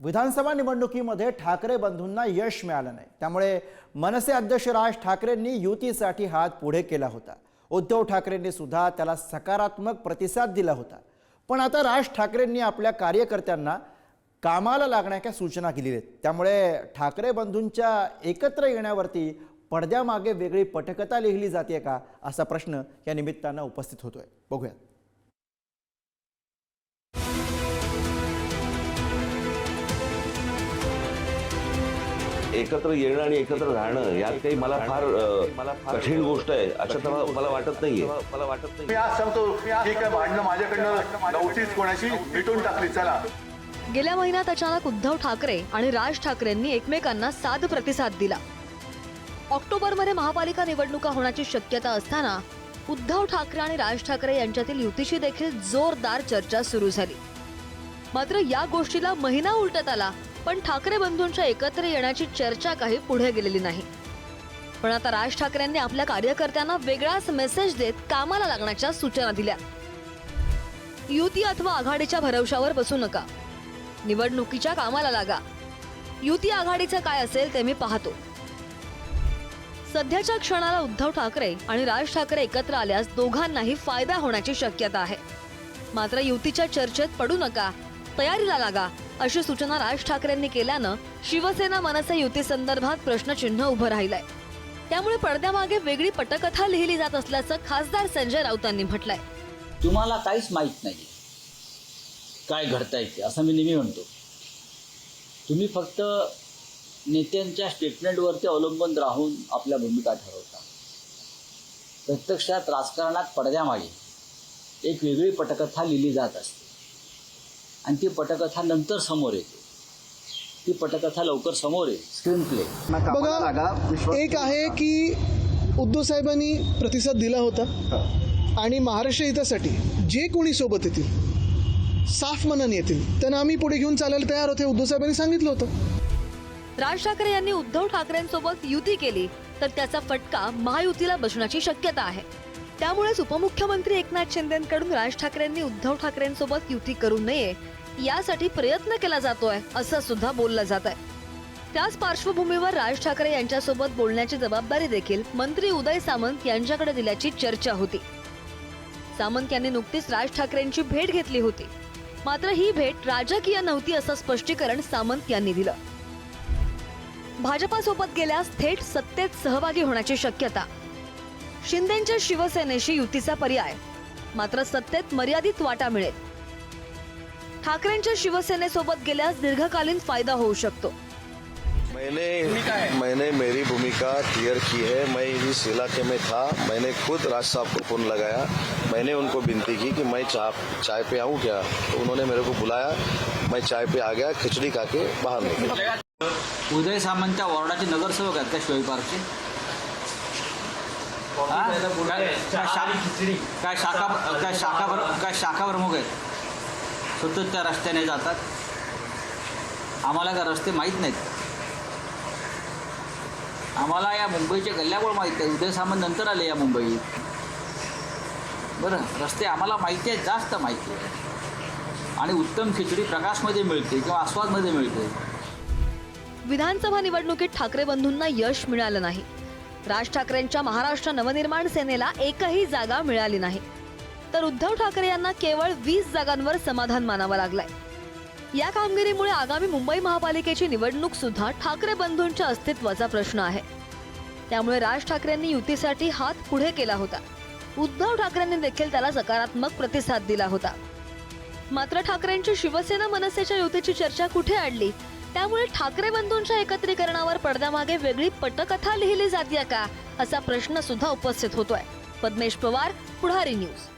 विधानसभा निवडणुकीमध्ये ठाकरे बंधूंना यश मिळालं नाही, त्यामुळे मनसे अध्यक्ष राज ठाकरेंनी युतीसाठी हात पुढे केला होता। उद्धव ठाकरेंनी सुद्धा त्याला सकारात्मक प्रतिसाद दिला होता। पण आता राज ठाकरेंनी आपल्या कार्यकर्त्यांना कामाला लागण्याच्या सूचना केल्या आहेत। त्यामुळे ठाकरे बंधूंच्या एकत्र येण्यावरती पडद्यामागे वेगळी पटकथा लिहिली जाते का, असा प्रश्न या निमित्तानं उपस्थित होतोय। बघूया। एकत्र येणं आणि एकत्र राहणं यात काही मला फार कठीण गोष्ट आहे असं मला वाटत नाहीये। मी आज सांगतो ठीक आहे, भांडणं माझ्याकडनं नव्हतीच, कोणाशी मिटून टाकली। चला, गेल्या महिन्यात अचानक उद्धव ठाकरे आणि राज ठाकरेंनी एकमेकांना साध प्रतिसाद दिला। ऑक्टोबरमध्ये महापालिका निवडणुका होण्याची शक्यता असताना उद्धव ठाकरे आणि राज ठाकरे यांच्यातील युतीशी देखील जोरदार चर्चा सुरू झाली। मात्र या गोष्टीला महिना उलटत आला, पण ठाकरे बंधूंच्या एकत्र येण्याची चर्चा काही पुढे गेलेली नाही। पण आता राज ठाकरेंनी आपल्या कार्यकर्त्यांना वेगळाच मेसेज देत कामाला लागण्याच्या सूचना दिल्या। युती अथवा आघाडीच्या भरवशावर बसू नका, निवडणुकीच्या कामाला लागा। युती आघाडीचं काय असेल ते मी पाहतो। सध्याच्या क्षणाला उद्धव ठाकरे आणि राज ठाकरे एकत्र आल्यास दोघांनाही फायदा होण्याची शक्यता आहे। मात्र युतीच्या चर्चेत पडू नका, तयारीला लागा, अशी सूचना राज ठाकरेंनी केल्यानं शिवसेना मनसे युती संदर्भात प्रश्नचिन्ह उभं राहिलंय। त्यामुळे पडद्यामागे वेगळी पटकथा लिहिली जात असल्याचं खासदार संजय राऊतांनी म्हटलंय। तुम्हाला काहीच माहित नाही काय घडतंय ते, असं मी नेहमी म्हणतो। तुम्ही फक्त नेत्यांच्या स्टेटमेंटवरती अवलंबून राहून आपल्या भूमिका ठरवता। प्रत्यक्षात राजकारणात पडद्यामागे एक वेगळी पटकथा लिहिली जात असते आणि ती पटकथा नंतर समोर येते। ती पटकथा लवकर समोर येते। स्क्रीन प्ले बघा, एक आहे की उद्धव साहेबांनी प्रतिसाद दिला होता आणि महाराष्ट्र हितासाठी जे कोणी सोबत येतील, साफ मनाने येतील, त्यांना आम्ही पुढे घेऊन चालायला तयार होते, उद्धव साहेबांनी सांगितलं होतं। राज ठाकरे यांनी उद्धव ठाकरेंसोबत युती केली तर त्याचा फटका महायुतीला बसण्याची शक्यता आहे। त्यामुळेच उपमुख्यमंत्री एकनाथ शिंदेंकडून राज ठाकरेंनी उद्धव ठाकरेंसोबत युती करू नये यासाठी प्रयत्न केला जातोय, असं सुद्धा बोललं जात आहे। त्याच पार्श्वभूमीवर राज ठाकरे यांच्यासोबत बोलण्याची जबाबदारी देखील मंत्री उदय सामंत यांच्याकडे दिल्याची चर्चा होती। सामंत यांनी नुकतीच राज ठाकरेंची भेट घेतली होती, मात्र ही भेट राजकीय नव्हती असं स्पष्टीकरण सामंत यांनी दिलं। भाजपासोबत गेल्यास थेट सत्तेत सहभागी होण्याची शक्यता, शिंदेंच्या शिवसेनेशी युतीचा पर्याय, मात्र सत्तेत मर्यादित वाटा मिळेल। ठाकरेंच्या शिवसेनेसोबत गेल्यास दीर्घकालीन फायदा होऊ शकतो। मैंने मेरी भूमिका क्लियर की है। मैं इस इलाके में था, मैंने खुद राज साहब को फोन लगाया, मैंने उनको विनती की कि मैं चाय पे आऊं क्या, तो उन्होंने मेरे को बुलाया, मैं चाय पे आ गया, खिचड़ी खा के बाहर निकला। उदय सामंतच्या वॉर्डाचे नगरसेवक आहेत का शिवाजी पार्कचे? काय शाखा प्रमुख आहेत, सतत त्या रस्त्याने जातात। आम्हाला का रस्ते माहीत नाहीत? आम्हाला या मुंबईच्या गल्ल्याबोळ माहीत आहे। उदय सामंत नंतर आले या मुंबईत, बरं, रस्ते आम्हाला माहिती आहेत, जास्त माहिती आहे। आणि उत्तम खिचडी प्रकाशमध्ये मिळते किंवा आस्वादमध्ये मिळते। विधानसभा निवडणुकीत ठाकरे बंधूंना यश मिळालं नाही। राज ठाकरेंच्या महाराष्ट्र नवनिर्माण सेनेला एकही जागा मिळाली नाही, तर उद्धव ठाकरे यांना केवळ 20 जागांवर समाधान मानावं लागलंय। या कामगिरीमुळे आगामी मुंबई महापालिकेची निवडणूक सुद्धा ठाकरे बंधूंच्या अस्तित्वाचा प्रश्न आहे। त्यामुळे राज ठाकरेंनी युतीसाठी हात पुढे केला होता। उद्धव ठाकरेंनी देखील त्याला सकारात्मक प्रतिसाद दिला होता। मात्र ठाकरेंची शिवसेना मनसेच्या युतीची चर्चा कुठे अडली, त्यामुळे ठाकरे बंधूंच्या एकत्रीकरणावर पडद्यामागे वेगळी पटकथा लिहिली जाते का, असा प्रश्न सुद्धा उपस्थित होतोय। पद्मेश पवार, पुढारी न्यूज।